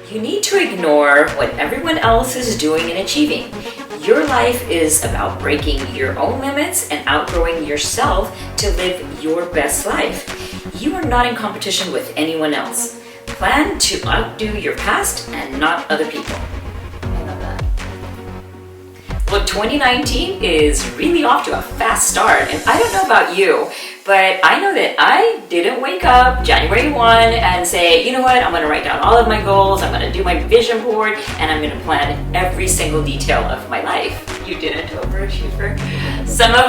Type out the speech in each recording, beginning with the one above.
You need to ignore what everyone else is doing and achieving. Your life is about breaking your own limits and outgrowing yourself to live your best life. You are not in competition with anyone else. Plan to outdo your past and not other people. I love that. Look, 2019 is really off to a fast start, and I don't know about you, but I know that I didn't wake up January 1 and say, you know what, I'm going to write down all of my goals, I'm going to do my vision board, and I'm going to plan every single detail of my life. You didn't, overachiever. Some of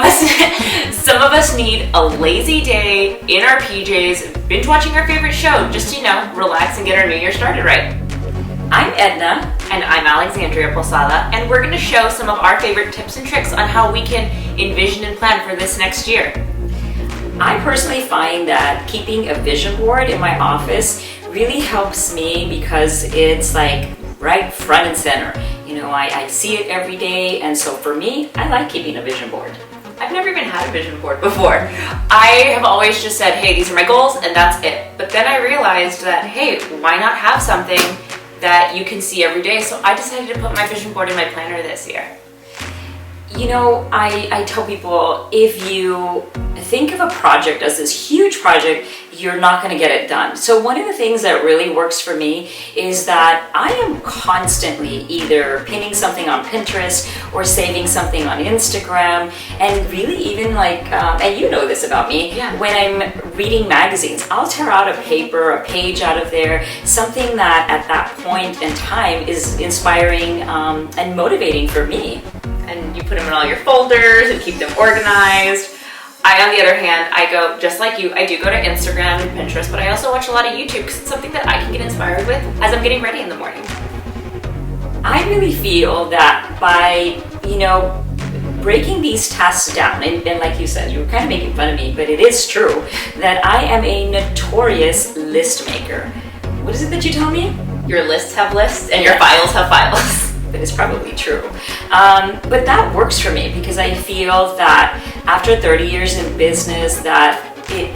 us need a lazy day in our PJs, binge watching our favorite show, just to, relax and get our new year started right. I'm Edna. And I'm Alexandria Posada, and we're going to show some of our favorite tips and tricks on how we can envision and plan for this next year. I personally find that keeping a vision board in my office really helps me because it's like right front and center. I see it every day, and so for me, I like keeping a vision board. I've never even had a vision board before. I have always just said, hey, these are my goals, and that's it. But then I realized that, hey, why not have something that you can see every day? So I decided to put my vision board in my planner this year. I tell people, if you think of a project as this huge project, you're not going to get it done. So one of the things that really works for me is that I am constantly either pinning something on Pinterest or saving something on Instagram, and really even and you know this about me, when I'm reading magazines, I'll tear out a paper, a page out of there, something that at that point in time is inspiring and motivating for me. And you put them in all your folders and keep them organized. I, on the other hand, I go just like you. I do go to Instagram and Pinterest, but I also watch a lot of YouTube because it's something that I can get inspired with as I'm getting ready in the morning. I really feel that by, breaking these tasks down, and like you said, you were kind of making fun of me, but it is true that I am a notorious list maker. What is it that you tell me? Your lists have lists and your files have files. That is probably true. But that works for me because I feel that after 30 years in business that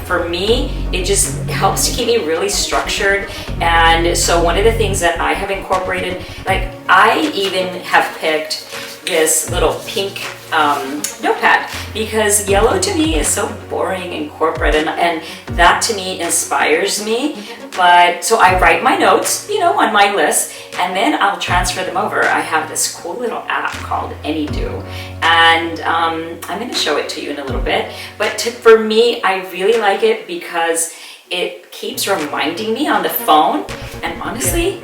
for me, it just helps to keep me really structured. And so one of the things that I have incorporated, I even have picked this little pink notepad because yellow to me is so boring and corporate, and that to me inspires me. But so I write my notes, on my list, and then I'll transfer them over. I have this cool little app called Anydo, and I'm going to show it to you in a little bit. But for me, I really like it because it keeps reminding me on the phone, and honestly,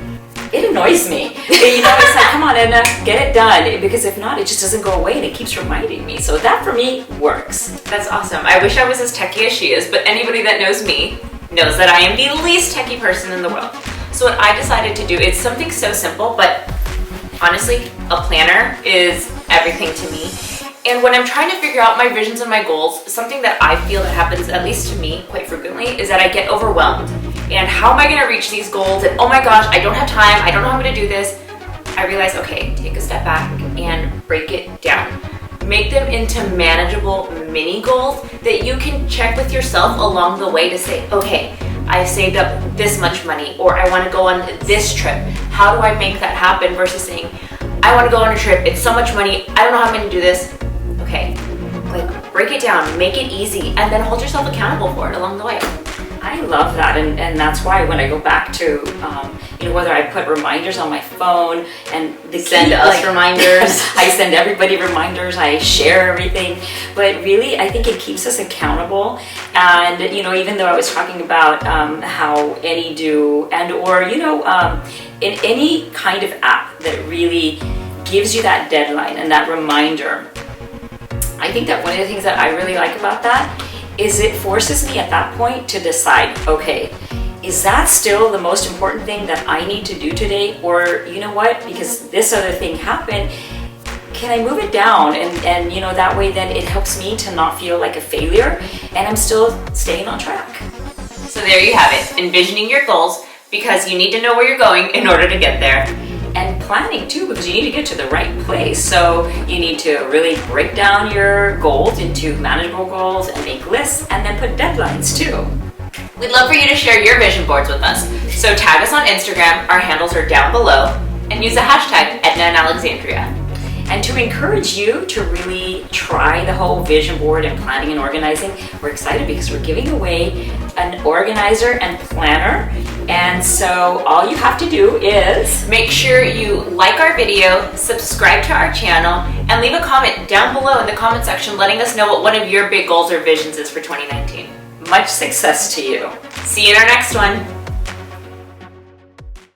it annoys me. It's like, come on, Edna, get it done. Because if not, it just doesn't go away and it keeps reminding me. So that for me works. That's awesome. I wish I was as techie as she is, but anybody that knows me knows that I am the least techie person in the world. So what I decided to do, it's something so simple, but honestly, a planner is everything to me. And when I'm trying to figure out my visions and my goals, something that I feel that happens, at least to me, quite frequently, is that I get overwhelmed. And how am I going to reach these goals? And oh my gosh, I don't have time. I don't know how I'm going to do this. I realize, okay, take a step back and break it down. Make them into manageable mini goals that you can check with yourself along the way to say, okay, I saved up this much money, or I want to go on this trip. How do I make that happen? Versus saying, I want to go on a trip. It's so much money. I don't know how I'm going to do this. Okay, break it down, make it easy, and then hold yourself accountable for it along the way. I love that, and that's why when I go back to, whether I put reminders on my phone and send us reminders. I send everybody reminders, I share everything, but really I think it keeps us accountable. And, even though I was talking about how Anydo or in any kind of app that really gives you that deadline and that reminder, I think that one of the things that I really like about that is it forces me at that point to decide, okay, is that still the most important thing that I need to do today? Or you know what, because this other thing happened, can I move it down? And that way then it helps me to not feel like a failure and I'm still staying on track. So there you have it, envisioning your goals, because you need to know where you're going in order to get there. And planning too, because you need to get to the right place. So you need to really break down your goals into manageable goals and make lists and then put deadlines too. We'd love for you to share your vision boards with us. So tag us on Instagram, our handles are down below, and use the hashtag Edna and Alexandria. And to encourage you to really try the whole vision board and planning and organizing, we're excited because we're giving away an organizer and planner. And so all you have to do is make sure you like our video, subscribe to our channel, and leave a comment down below in the comment section letting us know what one of your big goals or visions is for 2019. Much success to you. See you in our next one.